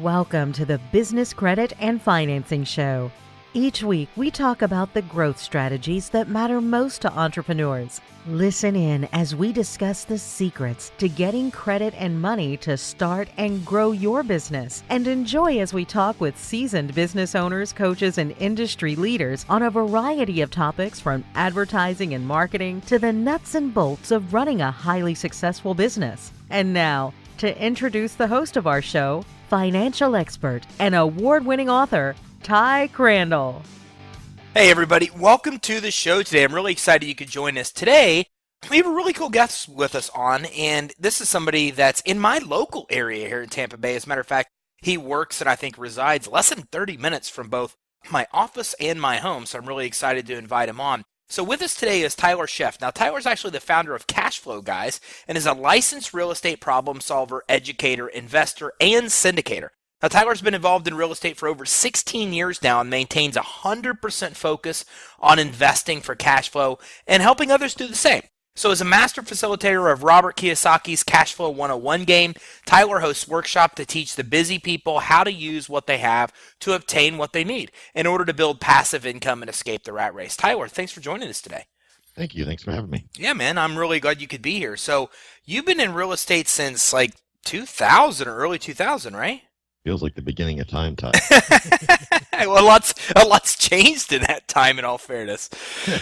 Welcome to the Business Credit and Financing Show. Each week, we talk about the growth strategies that matter most to entrepreneurs. Listen in as we discuss the secrets to getting credit and money to start and grow your business. And enjoy as we talk with seasoned business owners, coaches, and industry leaders on a variety of topics from advertising and marketing to the nuts and bolts of running a highly successful business. And now, to introduce the host of our show, financial expert and award-winning author, Ty Crandall. Hey everybody, welcome to the show today. I'm really excited you could join us today. We have a really cool guest with us on, and this is somebody that's in my local area here in Tampa Bay. As a matter of fact, he works and I think resides less than 30 minutes from both my office and my home, so I'm really excited to invite him on. So with us today is Tyler Sheff. Now, Tyler's actually the founder of Cashflow Guys and is a licensed real estate problem solver, educator, investor, and syndicator. Now, Tyler's been involved in real estate for over 16 years now and maintains a 100% focus on investing for cash flow and helping others do the same. So as a master facilitator of Robert Kiyosakis Cashflow 101 game, Tyler hosts workshops to teach the busy people how to use what they have to obtain what they need in order to build passive income and escape the rat race. Tyler, thanks for joining us today. Thank you. Thanks for having me. Yeah, man, I'm really glad you could be here. So you've been in real estate since like 2000 or early 2000, right? Feels like the beginning of time, Ty. Well, a lot's changed in that time, in all fairness.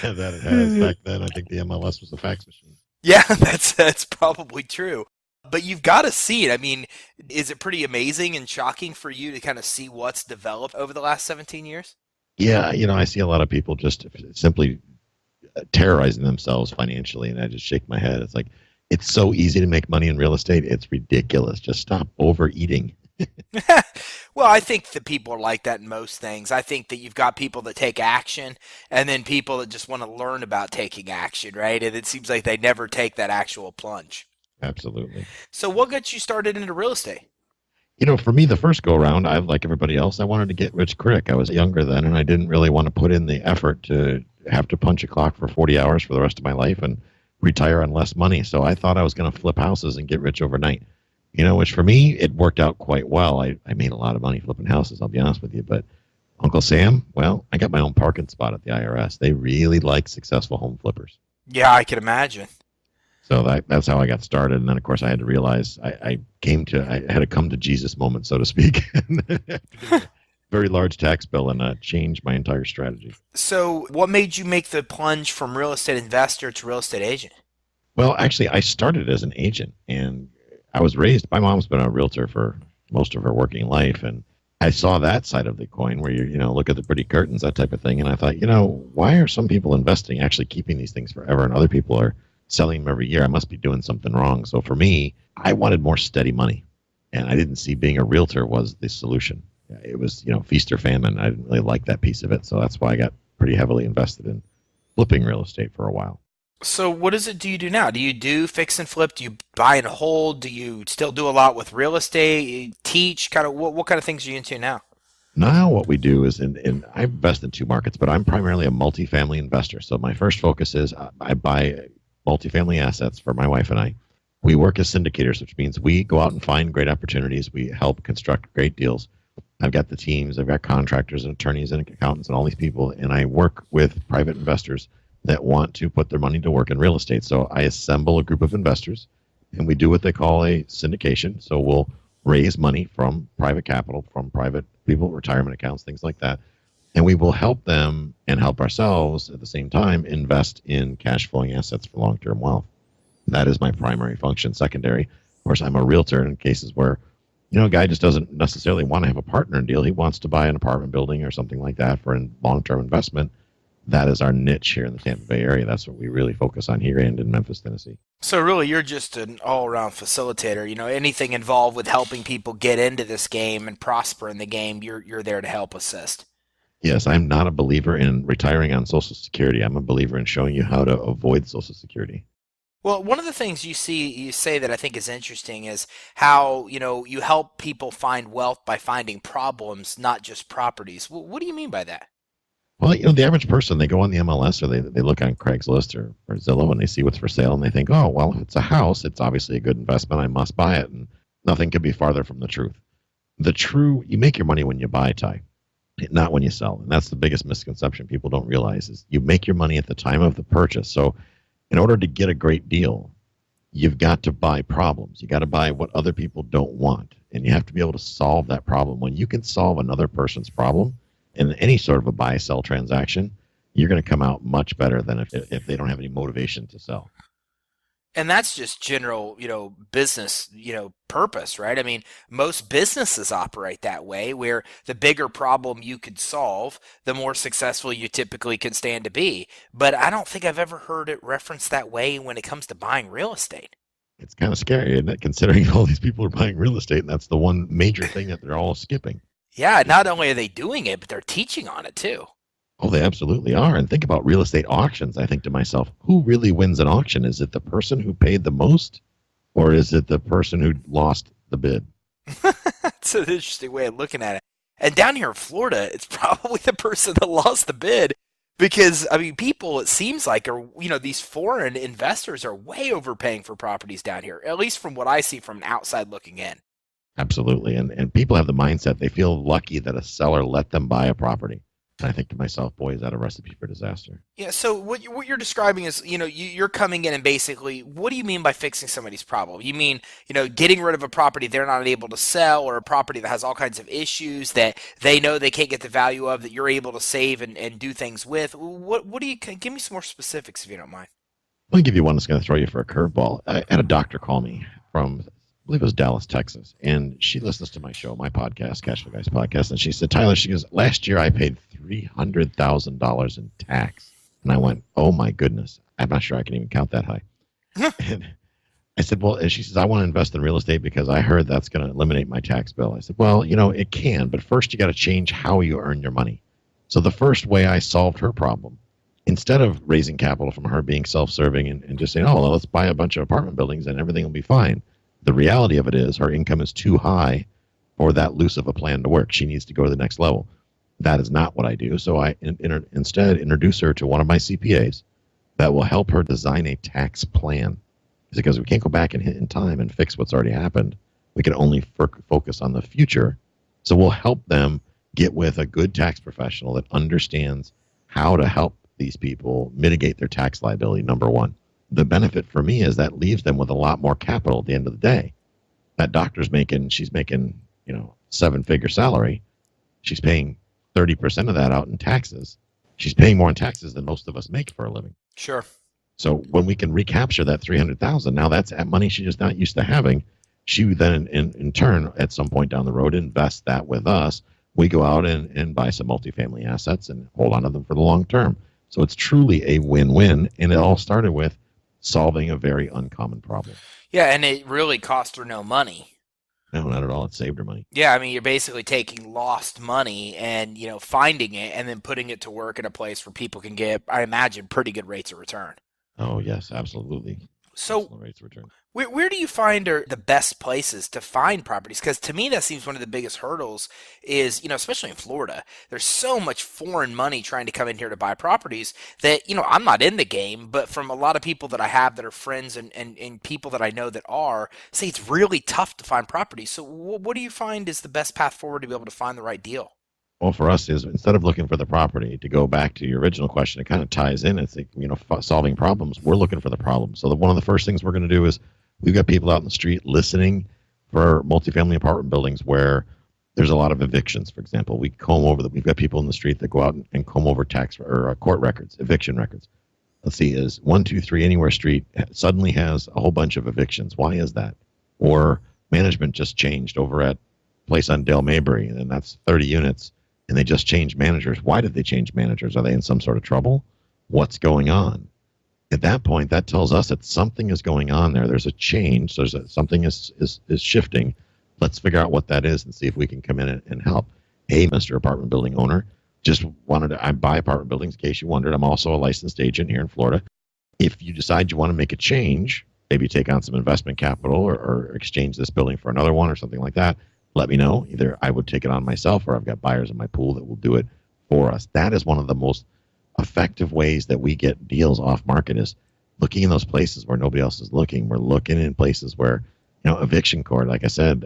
That it has. Back then, I think the MLS was a fax machine. Yeah, that's probably true. But you've got to see it. I mean, is it pretty amazing and shocking for you to kind of see what's developed over the last 17 years? Yeah, I see a lot of people just simply terrorizing themselves financially, and I just shake my head. It's like, it's so easy to make money in real estate. It's ridiculous. Just stop overeating. Well, I think that people are like that in most things. I think that you've got people that take action and then people that just want to learn about taking action, right? And it seems like they never take that actual plunge. Absolutely. So what got you started into real estate? For me, the first go around, like everybody else, I wanted to get rich quick. I was younger then, and I didn't really want to put in the effort to have to punch a clock for 40 hours for the rest of my life and retire on less money. So I thought I was going to flip houses and get rich overnight. Which for me, it worked out quite well. I made a lot of money flipping houses, I'll be honest with you. But Uncle Sam, well, I got my own parking spot at the IRS. They really like successful home flippers. Yeah, I can imagine. So that's how I got started. And then, of course, I had to realize I had a come to Jesus moment, so to speak. Very large tax bill and changed my entire strategy. So what made you make the plunge from real estate investor to real estate agent? Well, actually, I started as an agent, and I was raised, my mom's been a realtor for most of her working life, and I saw that side of the coin where you look at the pretty curtains, that type of thing, and I thought, why are some people investing, actually keeping these things forever, and other people are selling them every year? I must be doing something wrong. So for me, I wanted more steady money, and I didn't see being a realtor was the solution. It was, feast or famine. I didn't really like that piece of it, so that's why I got pretty heavily invested in flipping real estate for a while. So what do you do now? Do you do fix and flip? Do you buy and hold? Do you still do a lot with real estate? You teach? Kind of what kind of things are you into now? Now what we do is, I invest in two markets, but I'm primarily a multifamily investor. So my first focus is I buy multifamily assets for my wife and I. We work as syndicators, which means we go out and find great opportunities. We help construct great deals. I've got the teams. I've got contractors and attorneys and accountants and all these people, and I work with private investors that want to put their money to work in real estate. So I assemble a group of investors, and we do what they call a syndication. So we'll raise money from private capital, from private people, retirement accounts, things like that. And we will help them and help ourselves at the same time invest in cash flowing assets for long-term wealth. That is my primary function. Secondary, of course, I'm a realtor in cases where, a guy just doesn't necessarily want to have a partner in deal. He wants to buy an apartment building or something like that for a long-term investment. That is our niche here in the Tampa Bay area. That's what we really focus on here and in Memphis, Tennessee. So really, you're just an all-around facilitator. Anything involved with helping people get into this game and prosper in the game, you're there to help assist. Yes, I'm not a believer in retiring on Social Security. I'm a believer in showing you how to avoid Social Security. Well, one of the things you say that I think is interesting is how, you help people find wealth by finding problems, not just properties. What do you mean by that? Well, the average person, they go on the MLS or they look on Craigslist or Zillow and they see what's for sale and they think, oh, well, if it's a house, it's obviously a good investment. I must buy it. And nothing could be farther from the truth. You make your money when you buy, Ty, not when you sell. And that's the biggest misconception people don't realize is you make your money at the time of the purchase. So in order to get a great deal, you've got to buy problems. You got to buy what other people don't want. And you have to be able to solve that problem. When you can solve another person's problem in any sort of a buy-sell transaction, you're going to come out much better than if they don't have any motivation to sell. And that's just general, business, purpose, right? I mean, most businesses operate that way, where the bigger problem you could solve, the more successful you typically can stand to be. But I don't think I've ever heard it referenced that way when it comes to buying real estate. It's kind of scary, isn't it, considering all these people are buying real estate, and that's the one major thing that they're all skipping. Yeah, not only are they doing it, but they're teaching on it too. Oh, they absolutely are. And think about real estate auctions. I think to myself, who really wins an auction? Is it the person who paid the most, or is it the person who lost the bid? That's an interesting way of looking at it. And down here in Florida, it's probably the person that lost the bid because, I mean, people, it seems like, these foreign investors are way overpaying for properties down here, at least from what I see from outside looking in. Absolutely. And people have the mindset, they feel lucky that a seller let them buy a property. And I think to myself, boy, is that a recipe for disaster. Yeah, so what you're describing is, you're coming in and basically, what do you mean by fixing somebody's problem? You mean, getting rid of a property they're not able to sell, or a property that has all kinds of issues that they know they can't get the value of, that you're able to save and do things with? What do you, give me some more specifics if you don't mind. Let me give you one that's going to throw you for a curveball. I had a doctor call me from, I believe it was Dallas, Texas, and she listens to my show, my podcast, Cash Flow Guys podcast, and she said, Tyler, she goes, last year I paid $300,000 in tax. And I went, oh my goodness, I'm not sure I can even count that high. And I said, well, and she says, I want to invest in real estate because I heard that's going to eliminate my tax bill. I said, well, it can, but first you got to change how you earn your money. So the first way I solved her problem, instead of raising capital from her being self-serving and just saying, oh, well, let's buy a bunch of apartment buildings and everything will be fine. The reality of it is her income is too high for that loose of a plan to work. She needs to go to the next level. That is not what I do. So I instead introduce her to one of my CPAs that will help her design a tax plan. Because we can't go back in time and fix what's already happened. We can only focus on the future. So we'll help them get with a good tax professional that understands how to help these people mitigate their tax liability, number one. The benefit for me is that leaves them with a lot more capital at the end of the day. That doctor's she's making, 7-figure salary. She's paying 30% of that out in taxes. She's paying more in taxes than most of us make for a living. Sure. So when we can recapture that $300,000, now that's money she's just not used to having. She then, in turn, at some point down the road, invest that with us. We go out and buy some multifamily assets and hold on to them for the long term. So it's truly a win-win, and it all started with solving a very uncommon problem. Yeah, and it really cost her no money. No, not at all. It saved her money. Yeah, I mean, you're basically taking lost money and, finding it and then putting it to work in a place where people can get, I imagine, pretty good rates of return. Oh, yes, absolutely. So rates of return. Where do you find are the best places to find properties? Because to me, that seems one of the biggest hurdles is, especially in Florida, there's so much foreign money trying to come in here to buy properties that, I'm not in the game, but from a lot of people that I have that are friends and people that I know that are, say it's really tough to find properties. So what do you find is the best path forward to be able to find the right deal? Well, for us is instead of looking for the property, to go back to your original question, it kind of ties in. It's like, solving problems. We're looking for the problem. So one of the first things we're going to do is we've got people out in the street listening for multifamily apartment buildings where there's a lot of evictions, for example. We've got people in the street that go out and comb over tax or court records, eviction records. Let's see, is 123 Anywhere Street suddenly has a whole bunch of evictions. Why is that? Or management just changed over at place on Dale Mabry, and that's 30 units. And they just changed managers. Why did they change managers? Are they in some sort of trouble? What's going on? At that point, that tells us that something is going on there. There's a change. Something is shifting. Let's figure out what that is and see if we can come in and help. Hey, Mr. Apartment Building Owner, I buy apartment buildings, in case you wondered. I'm also a licensed agent here in Florida. If you decide you want to make a change, maybe take on some investment capital or exchange this building for another one or something like that, let me know. Either I would take it on myself or I've got buyers in my pool that will do it for us. That is one of the most effective ways that we get deals off market, is looking in those places where nobody else is looking. We're looking in places where, Eviction court, like I said,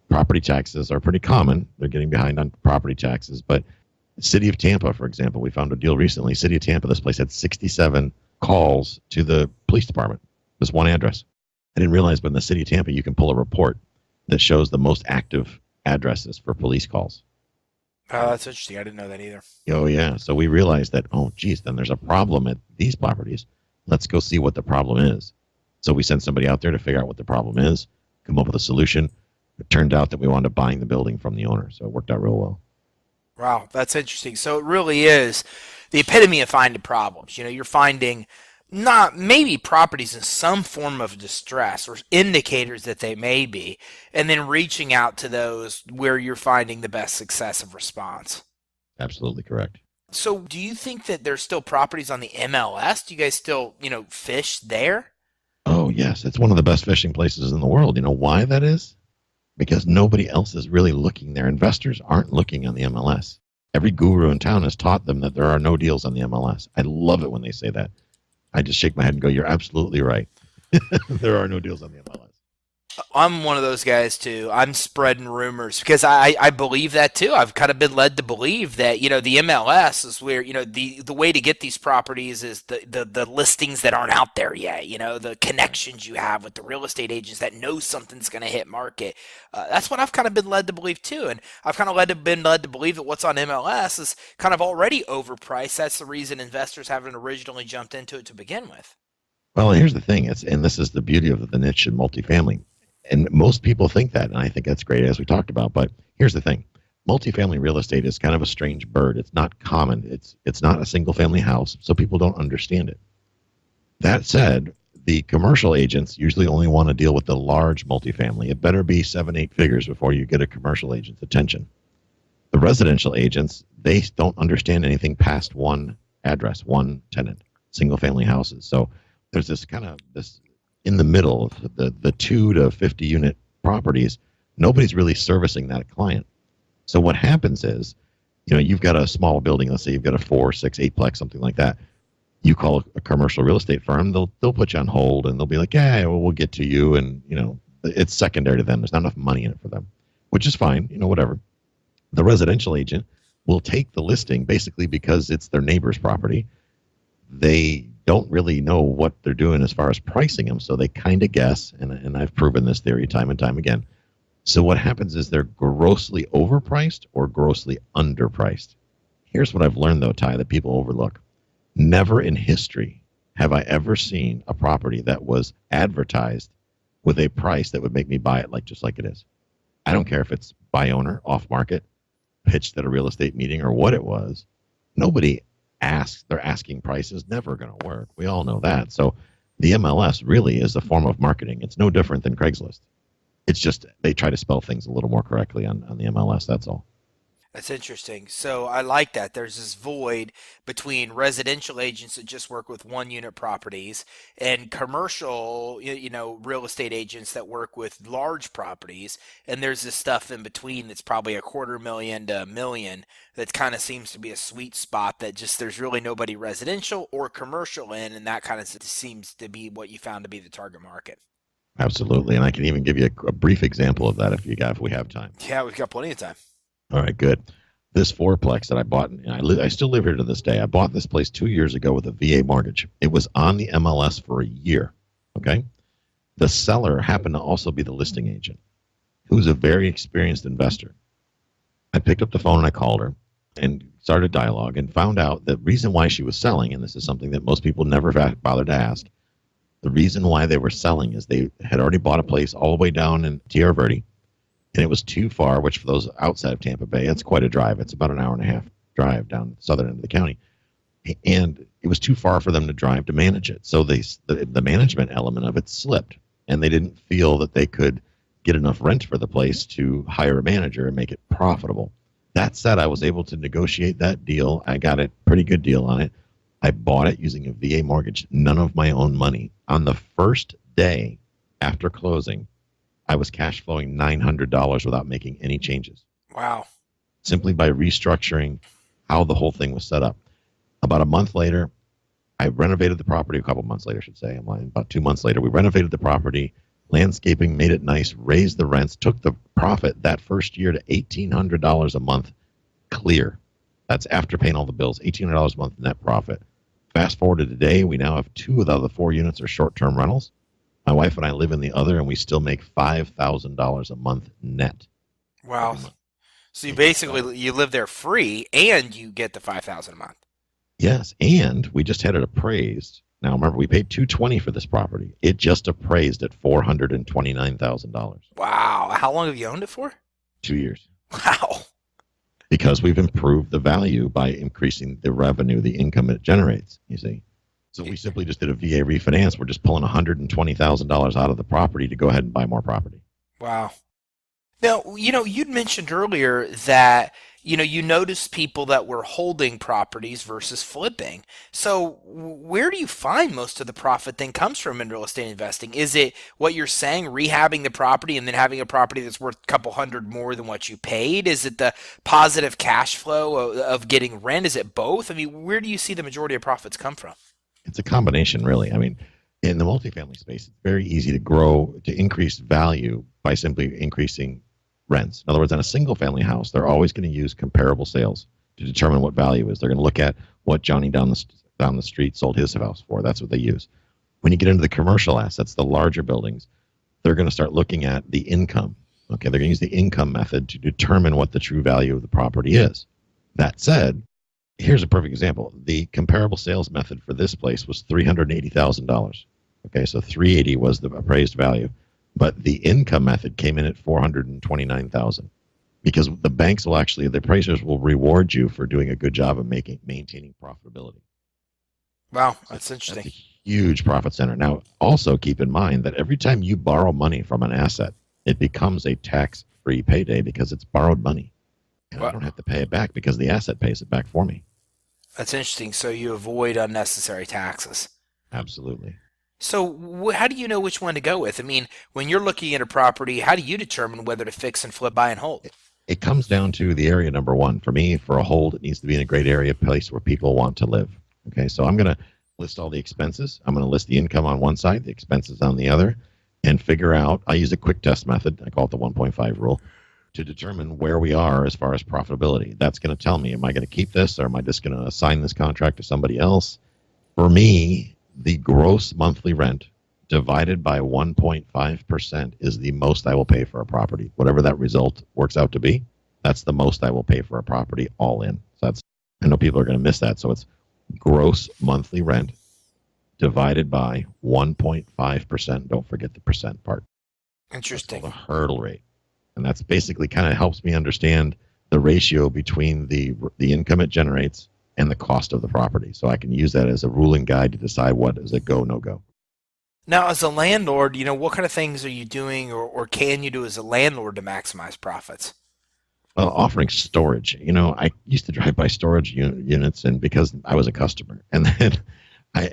property taxes are pretty common. They're getting behind on property taxes. But the city of Tampa, for example, we found a deal recently. City of Tampa, this place had 67 calls to the police department. This one address. I didn't realize, but in the city of Tampa, you can pull a report that shows the most active addresses for police calls. Oh, that's interesting. I didn't know that either. Oh, yeah. So we realized that, then there's a problem at these properties. Let's go see what the problem is. So we sent somebody out there to figure out what the problem is, come up with a solution. It turned out that we wound up buying the building from the owner, so it worked out real well. Wow, that's interesting. So it really is the epitome of finding problems. You're finding not maybe properties in some form of distress or indicators that they may be, and then reaching out to those where you're finding the best success of response. Absolutely correct. So do you think that there's still properties on the MLS? Do you guys still, fish there? Oh, yes. It's one of the best fishing places in the world. You know why that is? Because nobody else is really looking there. Investors aren't looking on the MLS. Every guru in town has taught them that there are no deals on the MLS. I love it when they say that. I just shake my head and go, you're absolutely right. There are no deals on the MLS. I'm one of those guys too. I'm spreading rumors because I believe that too. I've kind of been led to believe that, the MLS is where, the way to get these properties is the listings that aren't out there yet, the connections you have with the real estate agents that know something's going to hit market. That's what I've kind of been led to believe too. And I've kind of been led to believe that what's on MLS is kind of already overpriced. That's the reason investors haven't originally jumped into it to begin with. Well, here's the thing. And this is the beauty of the niche in multifamily. And most people think that, and I think that's great, as we talked about. But here's the thing. Multifamily real estate is kind of a strange bird. It's not common. It's not a single-family house, so people don't understand it. That said, the commercial agents usually only want to deal with the large multifamily. It better be 7-8 figures before you get a commercial agent's attention. The residential agents, they don't understand anything past one address, one tenant, single-family houses. So there's this in the middle of the 2 to 50 unit properties, nobody's really servicing that client. So what happens is, you've got a small building, let's say you've got a 4, 6, 8-plex, something like that. You call a commercial real estate firm, they'll put you on hold and they'll be like, yeah, well, we'll get to you. And, it's secondary to them. There's not enough money in it for them, which is fine, whatever. The residential agent will take the listing basically because it's their neighbor's property. They don't really know what they're doing as far as pricing them, so they kind of guess, and I've proven this theory time and time again. So what happens is they're grossly overpriced or grossly underpriced. Here's what I've learned, though, Ty, that people overlook. Never in history have I ever seen a property that was advertised with a price that would make me buy it just like it is. I don't care if it's by owner, off market, pitched at a real estate meeting, or what it was. Nobody their asking price is never going to work. We all know that. So the MLS really is a form of marketing. It's no different than Craigslist. It's just they try to spell things a little more correctly on the MLS. That's all. That's interesting. So I like that. There's this void between residential agents that just work with one unit properties and commercial, real estate agents that work with large properties. And there's this stuff in between that's probably $250,000 to $1 million that kind of seems to be a sweet spot that just there's really nobody residential or commercial in. And that kind of seems to be what you found to be the target market. Absolutely. And I can even give you a brief example of that if we have time. Yeah, we've got plenty of time. All right, good. This fourplex that I bought, and I still live here to this day. I bought this place 2 years ago with a VA mortgage. It was on the MLS for a year, okay? The seller happened to also be the listing agent, who's a very experienced investor. I picked up the phone and I called her and started a dialogue and found out the reason why she was selling, and this is something that most people never bothered to ask, the reason why they were selling is they had already bought a place all the way down in Tierra Verde, and it was too far, which for those outside of Tampa Bay, it's quite a drive. It's about an hour and a half drive down the southern end of the county. And it was too far for them to drive to manage it. So the management element of it slipped, and they didn't feel that they could get enough rent for the place to hire a manager and make it profitable. That said, I was able to negotiate that deal. I got a pretty good deal on it. I bought it using a VA mortgage, none of my own money. On the first day after closing, I was cash flowing $900 without making any changes. Wow. Simply by restructuring how the whole thing was set up. About a month later, I renovated the property. A couple months later, I should say. I'm lying. About 2 months later, we renovated the property, landscaping, made it nice, raised the rents, took the profit that first year to $1,800 a month clear. That's after paying all the bills, $1,800 a month net profit. Fast forward to today, we now have 2 of the other 4 units are short-term rentals. My wife and I live in the other, and we still make $5,000 a month net. Wow. So you basically you live there free, and you get the $5,000 a month. Yes, and we just had it appraised. Now remember, we paid $220 for this property. It just appraised at $429,000. Wow. How long have you owned it for? 2 years. Wow. Because we've improved the value by increasing the revenue, the income it generates, you see. So we simply just did a VA refinance. We're just pulling $120,000 out of the property to go ahead and buy more property. Wow. Now, you'd mentioned earlier that, you noticed people that were holding properties versus flipping. So where do you find most of the profit then comes from in real estate investing? Is it what you're saying, rehabbing the property and then having a property that's worth a couple hundred more than what you paid? Is it the positive cash flow of getting rent? Is it both? I mean, where do you see the majority of profits come from? It's a combination, really. I mean, in the multifamily space, it's very easy to increase value by simply increasing rents. In other words, on a single family house, they're always going to use comparable sales to determine what value is. They're going to look at what Johnny down the street sold his house for. That's what they use. When you get into the commercial assets, the larger buildings, they're going to start looking at the income. Okay, they're going to use the income method to determine what the true value of the property is. That said, here's a perfect example. The comparable sales method for this place was $380,000. Okay, so 380 was the appraised value. But the income method came in at $429,000 because the banks will the appraisers will reward you for doing a good job of maintaining profitability. Wow, that's interesting. That's a huge profit center. Now, also keep in mind that every time you borrow money from an asset, it becomes a tax-free payday because it's borrowed money. And I don't have to pay it back because the asset pays it back for me. That's interesting. So you avoid unnecessary taxes. Absolutely. So how do you know which one to go with? I mean, when you're looking at a property, how do you determine whether to fix and flip, buy, and hold? It comes down to the area, number one. For me, for a hold, it needs to be in a great area, place where people want to live. Okay, so I'm going to list all the expenses. I'm going to list the income on one side, the expenses on the other, and figure out, I use a quick test method, I call it the 1.5 rule, to determine where we are as far as profitability. That's going to tell me, am I going to keep this or am I just going to assign this contract to somebody else? For me, the gross monthly rent divided by 1.5% is the most I will pay for a property. Whatever that result works out to be, that's the most I will pay for a property all in. So I know people are going to miss that. So it's gross monthly rent divided by 1.5%. Don't forget the percent part. Interesting. That's called the hurdle rate. And that's basically kind of helps me understand the ratio between the income it generates and the cost of the property. So I can use that as a ruling guide to decide what is a go, no go. Now, as a landlord, what kind of things are you doing or can you do as a landlord to maximize profits? Well, offering storage. I used to drive by storage units and because I was a customer. And then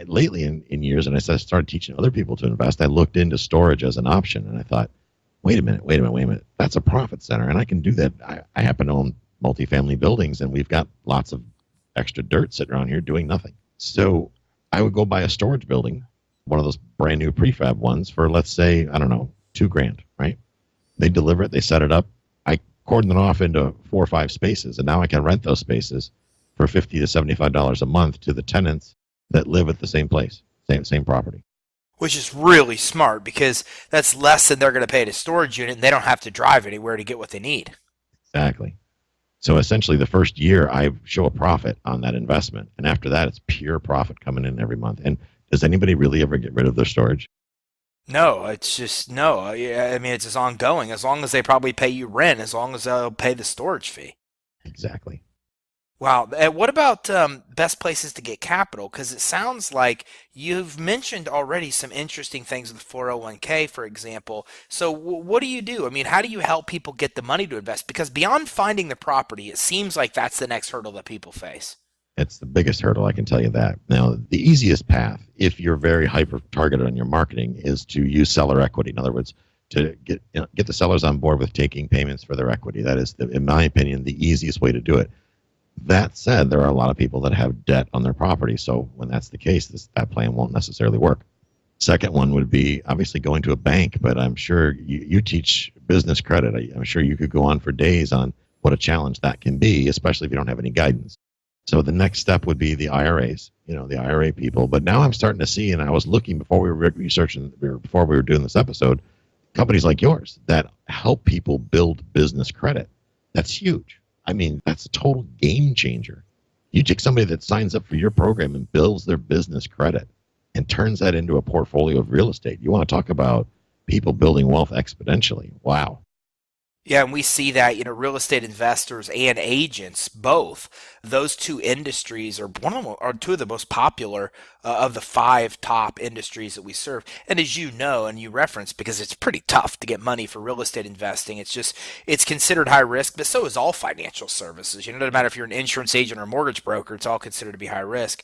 lately in years, and I started teaching other people to invest, I looked into storage as an option. And I thought, wait a minute. That's a profit center. And I can do that. I happen to own multifamily buildings, and we've got lots of extra dirt sitting around here doing nothing. So I would go buy a storage building, one of those brand new prefab ones for, let's say, I don't know, $2,000, right? They deliver it, they set it up. I cordon it off into 4 or 5 spaces, and now I can rent those spaces for $50 to $75 a month to the tenants that live at the same place, same property. Which is really smart because that's less than they're going to pay at a storage unit, and they don't have to drive anywhere to get what they need. Exactly. So essentially, the first year, I show a profit on that investment. And after that, it's pure profit coming in every month. And does anybody really ever get rid of their storage? No, it's just no. I mean, it's just ongoing. As long as they probably pay you rent, as long as they'll pay the storage fee. Exactly. Wow. And what about best places to get capital? Because it sounds like you've mentioned already some interesting things with 401k, for example. So what do you do? I mean, how do you help people get the money to invest? Because beyond finding the property, it seems like that's the next hurdle that people face. It's the biggest hurdle, I can tell you that. Now, the easiest path, if you're very hyper-targeted on your marketing, is to use seller equity. In other words, to get the sellers on board with taking payments for their equity. That is, in my opinion, the easiest way to do it. That said, there are a lot of people that have debt on their property, so when that's the case, that plan won't necessarily work. Second one would be obviously going to a bank, but I'm sure you teach business credit. I'm sure you could go on for days on what a challenge that can be, especially if you don't have any guidance. So the next step would be the IRAs, the IRA people. But now I'm starting to see, and I was looking before we were researching, before we were doing this episode, companies like yours that help people build business credit. That's huge. I mean, that's a total game changer. You take somebody that signs up for your program and builds their business credit and turns that into a portfolio of real estate. You want to talk about people building wealth exponentially. Wow. Yeah, and we see that, real estate investors and agents, both, those two industries are two of the most popular of the five top industries that we serve. And as you know, and you reference, because it's pretty tough to get money for real estate investing, it's considered high risk, but so is all financial services. It doesn't matter if you're an insurance agent or a mortgage broker, it's all considered to be high risk.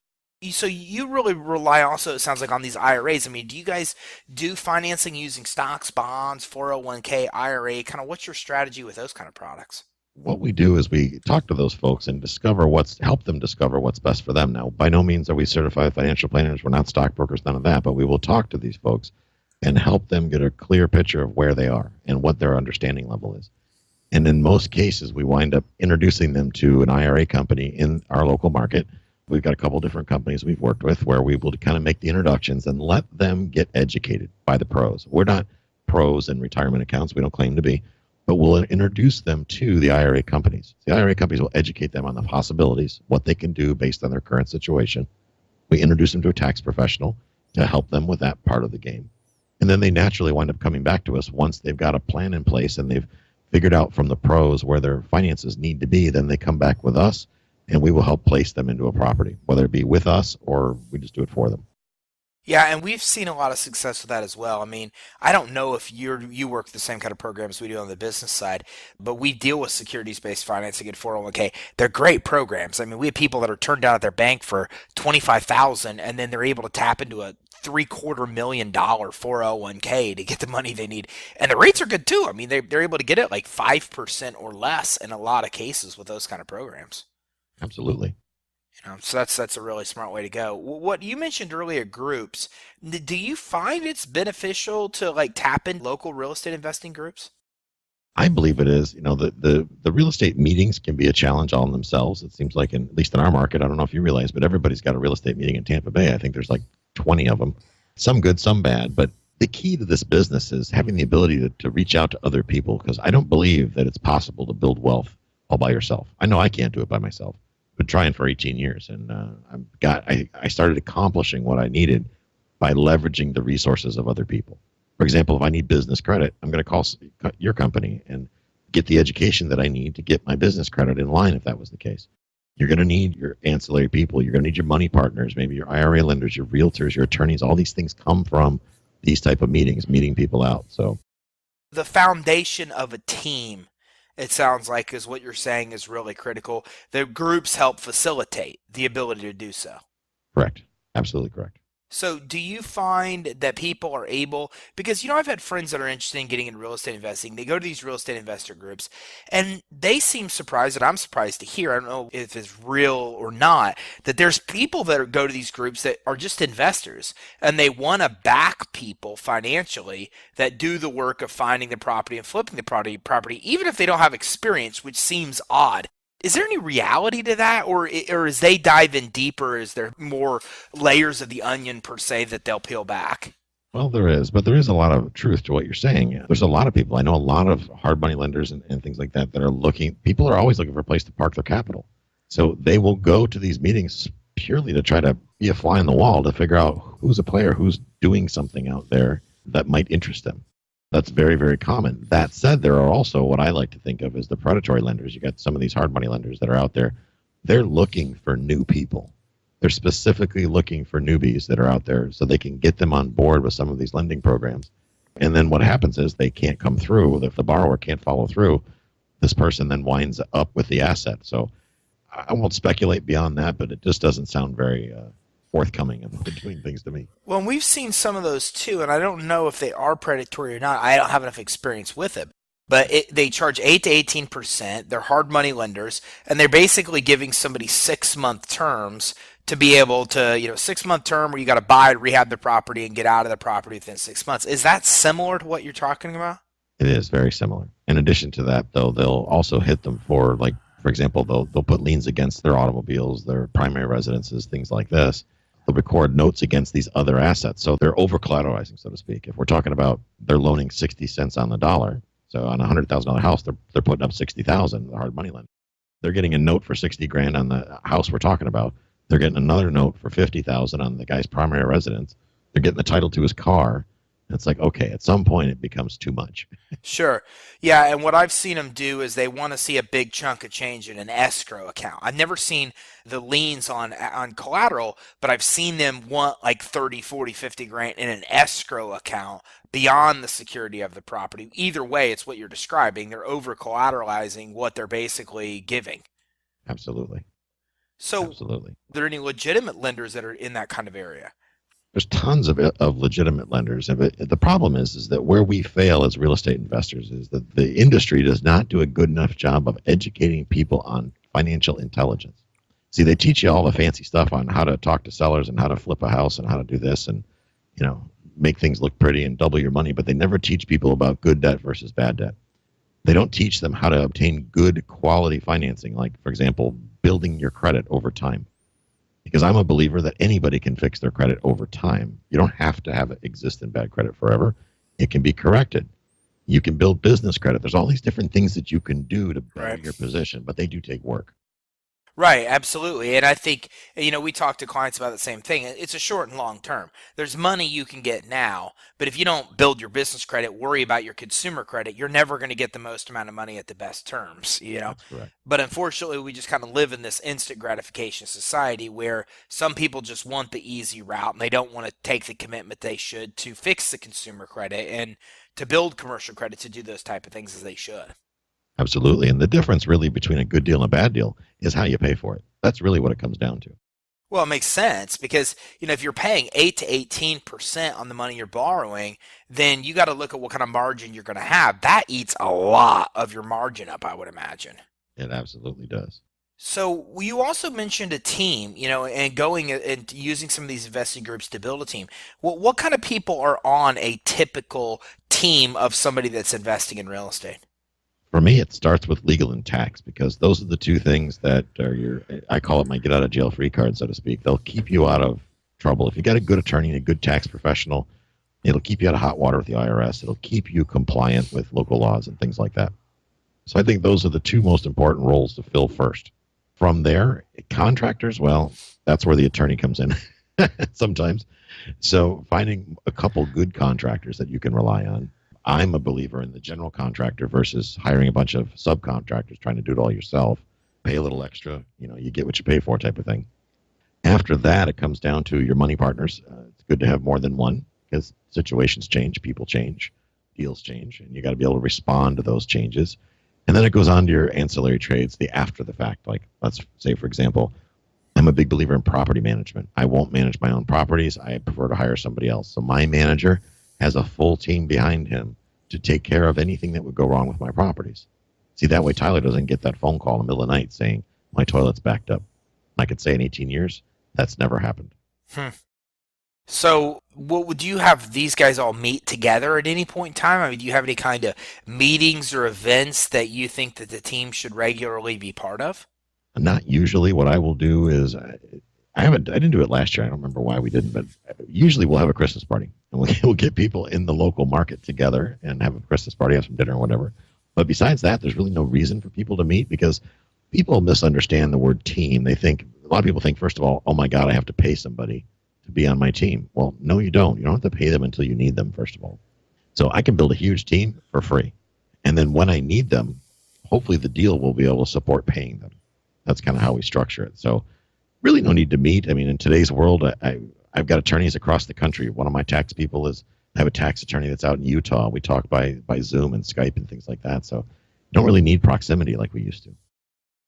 So you really rely also, it sounds like, on these IRAs. I mean, do you guys do financing using stocks, bonds, 401k, IRA? Kind of what's your strategy with those kind of products? What we do is we talk to those folks and help them discover what's best for them. Now, by no means are we certified financial planners. We're not stockbrokers, none of that, but we will talk to these folks and help them get a clear picture of where they are and what their understanding level is. And in most cases, we wind up introducing them to an IRA company in our local market. We've got a couple different companies we've worked with where we will kind of make the introductions and let them get educated by the pros. We're not pros in retirement accounts. We don't claim to be, but we'll introduce them to the IRA companies. The IRA companies will educate them on the possibilities, what they can do based on their current situation. We introduce them to a tax professional to help them with that part of the game. And then they naturally wind up coming back to us once they've got a plan in place and they've figured out from the pros where their finances need to be. Then they come back with us, and we will help place them into a property, whether it be with us or we just do it for them. Yeah, and we've seen a lot of success with that as well. I mean, I don't know if you work the same kind of programs we do on the business side, but we deal with securities-based financing at 401k. They're great programs. I mean, we have people that are turned down at their bank for $25,000, and then they're able to tap into a $750,000 401k to get the money they need, and the rates are good too. I mean, they're able to get it like 5% or less in a lot of cases with those kind of programs. Absolutely. So that's a really smart way to go. What you mentioned earlier, groups. Do you find it's beneficial to tap in local real estate investing groups? I believe it is. The real estate meetings can be a challenge all in themselves. It seems like, at least in our market, I don't know if you realize, but everybody's got a real estate meeting in Tampa Bay. I think there's like 20 of them, some good, some bad. But the key to this business is having the ability to reach out to other people, because I don't believe that it's possible to build wealth all by yourself. I know I can't do it by myself. Been trying for 18 years, and I started accomplishing what I needed by leveraging the resources of other people. For example, if I need business credit, I'm going to call your company and get the education that I need to get my business credit in line if that was the case. You're going to need your ancillary people. You're going to need your money partners, maybe your IRA lenders, your realtors, your attorneys. All these things come from these type of meetings, meeting people out. So the foundation of a team, it sounds like, is what you're saying is really critical. The groups help facilitate the ability to do so. Correct. Absolutely correct. So do you find that people are able, because, I've had friends that are interested in getting into real estate investing. They go to these real estate investor groups and they seem surprised, and I'm surprised to hear, I don't know if it's real or not, that there's people that go to these groups that are just investors and they want to back people financially that do the work of finding the property and flipping the property, even if they don't have experience, which seems odd. Is there any reality to that, or as they dive in deeper, is there more layers of the onion per se that they'll peel back? Well, there is, but there is a lot of truth to what you're saying. There's a lot of people. I know a lot of hard money lenders and things like that are looking. People are always looking for a place to park their capital. So they will go to these meetings purely to try to be a fly on the wall to figure out who's a player, who's doing something out there that might interest them. That's very, very common. That said, there are also what I like to think of as the predatory lenders. You got some of these hard money lenders that are out there. They're looking for new people. They're specifically looking for newbies that are out there so they can get them on board with some of these lending programs. And then what happens is they can't come through. If the borrower can't follow through, this person then winds up with the asset. So I won't speculate beyond that, but it just doesn't sound very forthcoming and doing things to me. Well, we've seen some of those too, and I don't know if they are predatory or not. I don't have enough experience with it. but they charge 8 to 18%. They're hard money lenders, and they're basically giving somebody 6 month terms to be able to, 6 month term where you got to buy, rehab the property, and get out of the property within 6 months. Is that similar to what you're talking about? It is very similar. In addition to that, though, they'll also hit them for, like, for example, they'll put liens against their automobiles, their primary residences, things like this. They'll record notes against these other assets. So they're over collateralizing, so to speak. If we're talking about they're loaning 60 cents on the dollar, so on a $100,000 house, they're putting up 60,000. The hard money lender. They're getting a note for 60 grand on the house we're talking about. They're getting another note for 50,000 on the guy's primary residence. They're getting the title to his car. It's like, okay, at some point it becomes too much. Sure. Yeah, and what I've seen them do is they want to see a big chunk of change in an escrow account. I've never seen the liens on collateral, but I've seen them want like 30, 40, 50 grand in an escrow account beyond the security of the property. Either way, it's what you're describing. They're over collateralizing what they're basically giving. Absolutely. So, are Absolutely. there any legitimate lenders that are in that kind of area? There's tons of legitimate lenders. But the problem is that where we fail as real estate investors is that the industry does not do a good enough job of educating people on financial intelligence. See, they teach you all the fancy stuff on how to talk to sellers and how to flip a house and how to do this and, make things look pretty and double your money, but they never teach people about good debt versus bad debt. They don't teach them how to obtain good quality financing, like, for example, building your credit over time. Because I'm a believer that anybody can fix their credit over time. You don't have to have it exist in bad credit forever. It can be corrected. You can build business credit. There's all these different things that you can do to better Right. your position, but they do take work. Right, absolutely. And I think, we talk to clients about the same thing. It's a short and long term. There's money you can get now, but if you don't build your business credit, worry about your consumer credit, you're never going to get the most amount of money at the best terms. That's correct. But unfortunately, we just kind of live in this instant gratification society where some people just want the easy route and they don't want to take the commitment they should to fix the consumer credit and to build commercial credit to do those type of things as they should. Absolutely. And the difference really between a good deal and a bad deal is how you pay for it. That's really what it comes down to. Well, it makes sense because, if you're paying 8 to 18% on the money you're borrowing, then you got to look at what kind of margin you're going to have. That eats a lot of your margin up, I would imagine. It absolutely does. So you also mentioned a team, and going and using some of these investing groups to build a team. What kind of people are on a typical team of somebody that's investing in real estate? For me, it starts with legal and tax because those are the two things that are I call it my get out of jail free card, so to speak. They'll keep you out of trouble. If you got a good attorney and a good tax professional, it'll keep you out of hot water with the IRS. It'll keep you compliant with local laws and things like that. So I think those are the two most important roles to fill first. From there, contractors, well, that's where the attorney comes in sometimes. So finding a couple good contractors that you can rely on. I'm a believer in the general contractor versus hiring a bunch of subcontractors trying to do it all yourself. Pay a little extra, you get what you pay for type of thing. After that, it comes down to your money partners. It's good to have more than one because situations change, people change, deals change, and you got to be able to respond to those changes. And then it goes on to your ancillary trades, the after the fact. Like, let's say, for example, I'm a big believer in property management. I won't manage my own properties. I prefer to hire somebody else. So my manager has a full team behind him to take care of anything that would go wrong with my properties. See, that way Tyler doesn't get that phone call in the middle of the night saying, my toilet's backed up. I could say in 18 years, that's never happened. So, would you have these guys all meet together at any point in time? I mean, do you have any kind of meetings or events that you think that the team should regularly be part of? Not usually. What I will do is I didn't do it last year. I don't remember why we didn't, but usually we'll have a Christmas party and we'll get people in the local market together and have a Christmas party, have some dinner or whatever. But besides that, there's really no reason for people to meet because people misunderstand the word team. A lot of people think, first of all, oh my God, I have to pay somebody to be on my team. Well, no, you don't. You don't have to pay them until you need them, first of all. So I can build a huge team for free. And then when I need them, hopefully the deal will be able to support paying them. That's kind of how we structure it. So really no need to meet. I mean, in today's world, I've got attorneys across the country. One of my tax people I have a tax attorney that's out in Utah. We talk by Zoom and Skype and things like that. So you don't really need proximity like we used to.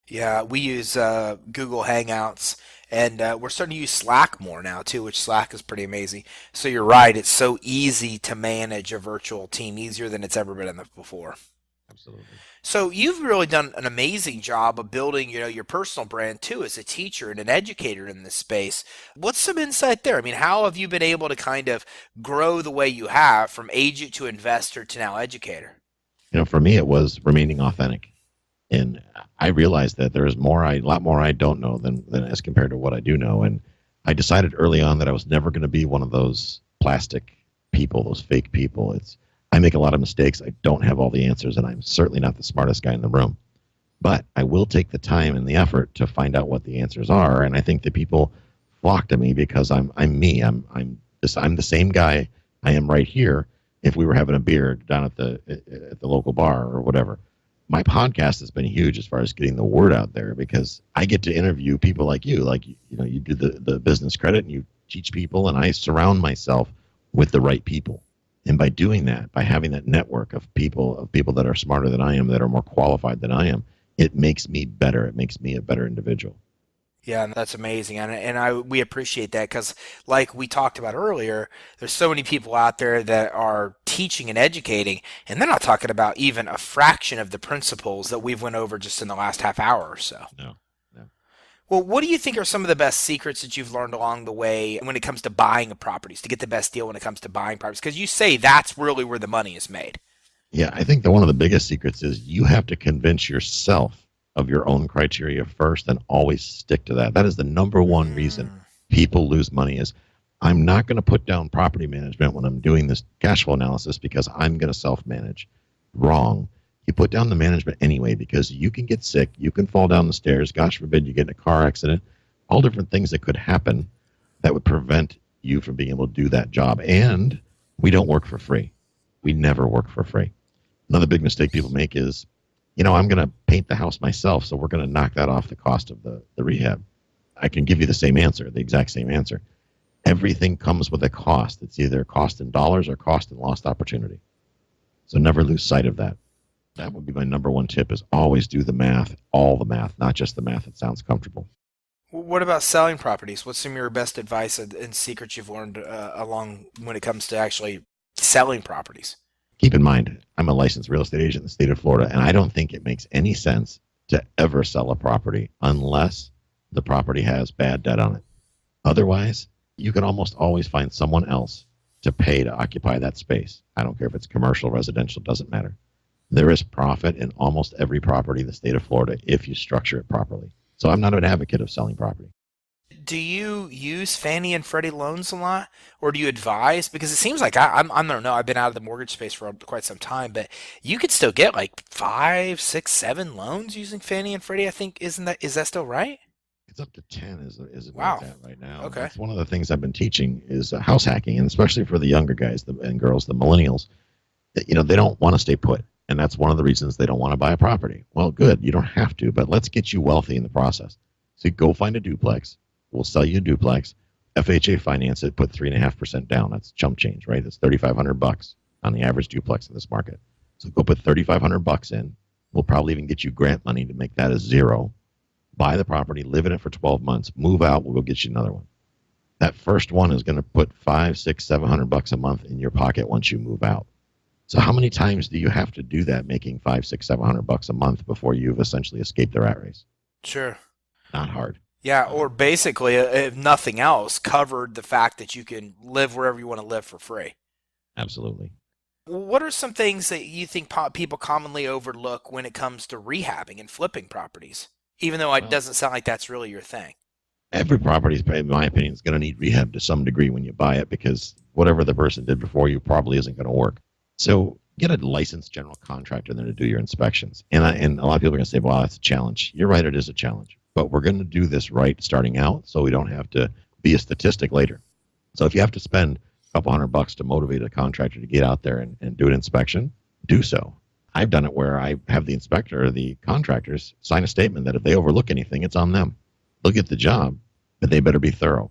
Yeah, we use Google Hangouts, and we're starting to use Slack more now too, which Slack is pretty amazing. So you're right; it's so easy to manage a virtual team, easier than it's ever been before. Absolutely. So you've really done an amazing job of building, your personal brand too as a teacher and an educator in this space. What's some insight there? I mean, how have you been able to kind of grow the way you have from agent to investor to now educator? For me, it was remaining authentic. And I realized that there's a lot more I don't know than as compared to what I do know. And I decided early on that I was never going to be one of those plastic people, those fake people. I make a lot of mistakes. I don't have all the answers, and I'm certainly not the smartest guy in the room. But I will take the time and the effort to find out what the answers are. And I think that people flock to me because I'm me. I'm the same guy I am right here. If we were having a beer down at the local bar or whatever, my podcast has been huge as far as getting the word out there because I get to interview people like you. You do the business credit and you teach people, and I surround myself with the right people. And by doing that, by having that network of people that are smarter than I am, that are more qualified than I am, it makes me better. It makes me a better individual. Yeah, that's amazing, and we appreciate that because, like we talked about earlier, there's so many people out there that are teaching and educating, and they're not talking about even a fraction of the principles that we've went over just in the last half hour or so. No, no. Well, what do you think are some of the best secrets that you've learned along the way when it comes to buying properties to get the best deal when it comes to buying properties? Because you say that's really where the money is made. Yeah, I think that one of the biggest secrets is you have to convince yourself of your own criteria first and always stick to that. That is the number one reason people lose money is I'm not going to put down property management when I'm doing this cash flow analysis because I'm going to self-manage. Wrong. You put down the management anyway because you can get sick, you can fall down the stairs, gosh forbid you get in a car accident, all different things that could happen that would prevent you from being able to do that job. And we don't work for free. We never work for free. Another big mistake people make is, I'm going to paint the house myself, so we're going to knock that off the cost of the rehab. I can give you the same answer, the exact same answer. Everything comes with a cost. It's either cost in dollars or cost in lost opportunity. So never lose sight of that. That would be my number one tip is always do the math, all the math, not just the math that sounds comfortable. What about selling properties? What's some of your best advice and secrets you've learned along when it comes to actually selling properties? Keep in mind, I'm a licensed real estate agent in the state of Florida, and I don't think it makes any sense to ever sell a property unless the property has bad debt on it. Otherwise, you can almost always find someone else to pay to occupy that space. I don't care if it's commercial, residential, doesn't matter. There is profit in almost every property in the state of Florida if you structure it properly. So I'm not an advocate of selling property. Do you use Fannie and Freddie loans a lot, or do you advise? Because it seems like I don't know. I've been out of the mortgage space for quite some time, but you could still get like 5, 6, 7 loans using Fannie and Freddie. I think is that still right? It's up to 10 is where Wow. it's at right now. Okay. That's one of the things I've been teaching is house hacking, and especially for the younger guys and girls, the millennials. They don't want to stay put. And that's one of the reasons they don't want to buy a property. Well, good. You don't have to, but let's get you wealthy in the process. So you go find a duplex. We'll sell you a duplex. FHA finance it, put 3.5% down. That's chump change, right? That's $3,500 on the average duplex in this market. So go put $3,500 in. We'll probably even get you grant money to make that a zero. Buy the property, live in it for 12 months, move out. We'll go get you another one. That first one is going to put $500, $600, $700 a month in your pocket once you move out. So how many times do you have to do that, making $500, $600, $700 a month before you've essentially escaped the rat race? Sure. Not hard. Yeah, or basically, if nothing else, covered the fact that you can live wherever you want to live for free. Absolutely. What are some things that you think people commonly overlook when it comes to rehabbing and flipping properties? Even though it Well, doesn't sound like that's really your thing. every property, in my opinion, is going to need rehab to some degree when you buy it because whatever the person did before you probably isn't going to work. So get a licensed general contractor then to do your inspections. And a lot of people are going to say, well, that's a challenge. You're right, it is a challenge. But we're going to do this right starting out so we don't have to be a statistic later. So if you have to spend a couple $100 to motivate a contractor to get out there and do an inspection, do so. I've done it where I have the inspector or the contractors sign a statement that if they overlook anything, it's on them. They'll get the job, but they better be thorough.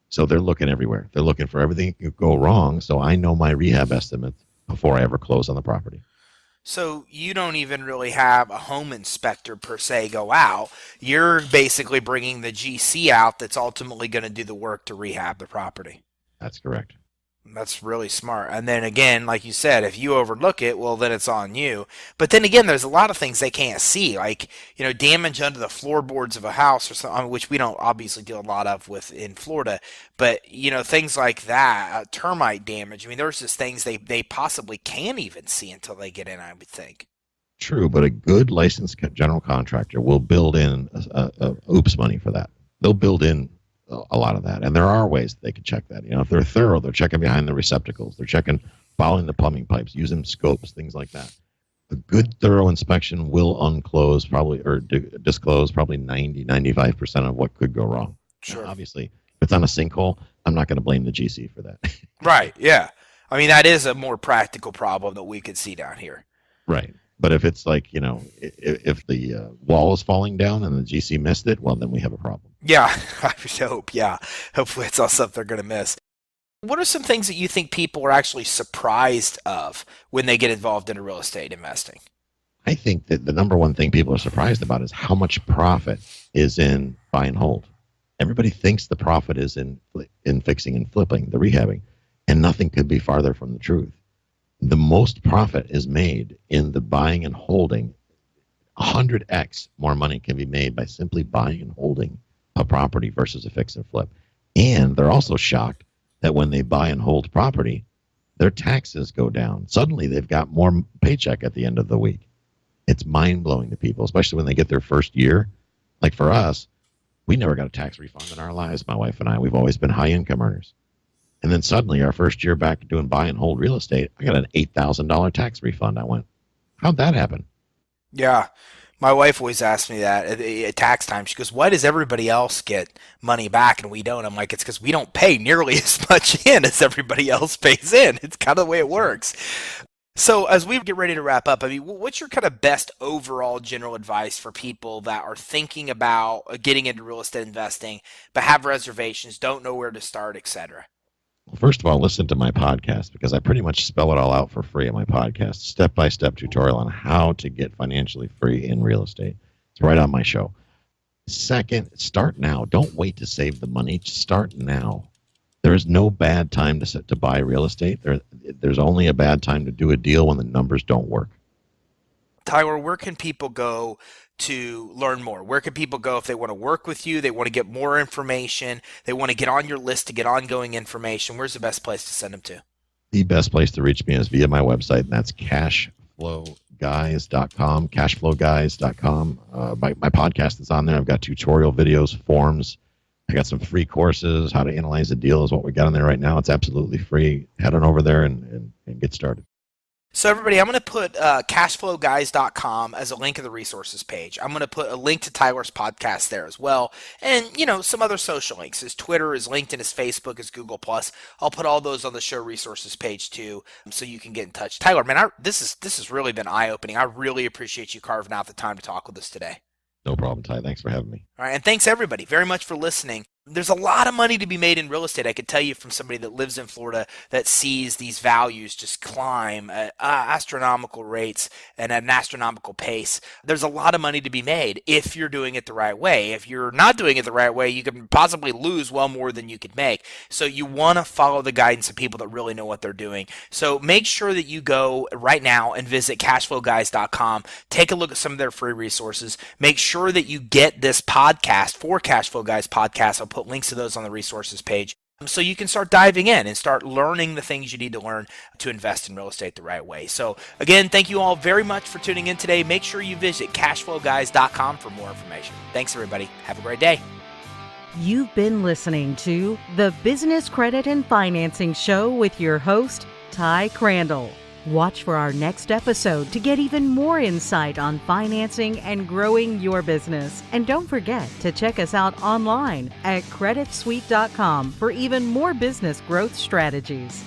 So they're looking everywhere. They're looking for everything that could go wrong. So I know my rehab estimates before I ever close on the property. So you don't even really have a home inspector per se go out. You're basically bringing the GC out that's ultimately going to do the work to rehab the property. That's correct. That's really smart. And then again, like you said, if you overlook it, well, then it's on you. But then again, there's a lot of things they can't see, like, damage under the floorboards of a house or something, which we don't obviously deal a lot of with in Florida. But, things like that, termite damage. I mean, there's just things they possibly can't even see until they get in, I would think. True, but a good licensed general contractor will build in a oops money for that. They'll build in a lot of that, and there are ways that they can check that. If they're thorough, they're checking behind the receptacles, they're checking following the plumbing pipes, using scopes, things like that. A good thorough inspection will unclose probably or disclose probably 95% of what could go wrong. Sure. Now, obviously, if it's on a sinkhole, I'm not going to blame the GC for that. Right, yeah. I mean, that is a more practical problem that we could see down here. Right. But if it's like, if the wall is falling down and the GC missed it, well, then we have a problem. Yeah, I would hope. Yeah. Hopefully it's not something they're going to miss. What are some things that you think people are actually surprised of when they get involved in real estate investing? I think that the number one thing people are surprised about is how much profit is in buy and hold. Everybody thinks the profit is in fixing and flipping, the rehabbing, and nothing could be farther from the truth. The most profit is made in the buying and holding. 100x more money can be made by simply buying and holding a property versus a fix and flip. And they're also shocked that when they buy and hold property, their taxes go down. Suddenly they've got more paycheck at the end of the week. It's mind-blowing to people, especially when they get their first year. Like for us, we never got a tax refund in our lives, my wife and I. We've always been high-income earners. And then suddenly, our first year back doing buy and hold real estate, I got an $8,000 tax refund. I went, how'd that happen? Yeah. My wife always asks me that at tax time. She goes, why does everybody else get money back and we don't? I'm like, it's because we don't pay nearly as much in as everybody else pays in. It's kind of the way it works. So as we get ready to wrap up, I mean, what's your kind of best overall general advice for people that are thinking about getting into real estate investing, but have reservations, don't know where to start, etc.? Well, first of all, listen to my podcast because I pretty much spell it all out for free in my podcast, step-by-step tutorial on how to get financially free in real estate. It's right on my show. Second, start now. Don't wait to save the money. Start now. There is no bad time to buy real estate. There's only a bad time to do a deal when the numbers don't work. Tyler, where can people go to learn more? Where can people go if they want to work with you, they want to get more information, they want to get on your list to get ongoing information? Where's the best place to send them to? The best place to reach me is via my website, and that's cashflowguys.com, cashflowguys.com. My podcast is on there. I've got tutorial videos, forms. I got some free courses. How to analyze a deal is what we got on there right now. It's absolutely free. Head on over there and get started. So everybody, I'm going to put cashflowguys.com as a link in the resources page. I'm going to put a link to Tyler's podcast there as well. And, some other social links. His Twitter, his LinkedIn, his Facebook, his Google+. I'll put all those on the show resources page too, so you can get in touch. Tyler, man, this has really been eye-opening. I really appreciate you carving out the time to talk with us today. No problem, Ty. Thanks for having me. All right, and thanks everybody very much for listening. There's a lot of money to be made in real estate. I could tell you from somebody that lives in Florida that sees these values just climb at astronomical rates and at an astronomical pace. There's a lot of money to be made if you're doing it the right way. If you're not doing it the right way, you can possibly lose well more than you could make. So you want to follow the guidance of people that really know what they're doing. So make sure that you go right now and visit cashflowguys.com. Take a look at some of their free resources. Make sure that you get this podcast for Cashflow Guys podcast. I'll put links to those on the resources page so you can start diving in and start learning the things you need to learn to invest in real estate the right way. So again, thank you all very much for tuning in today. Make sure you visit cashflowguys.com for more information. Thanks everybody. Have a great day. You've been listening to the Business Credit and Financing Show with your host, Ty Crandall. Watch for our next episode to get even more insight on financing and growing your business. And don't forget to check us out online at creditsuite.com for even more business growth strategies.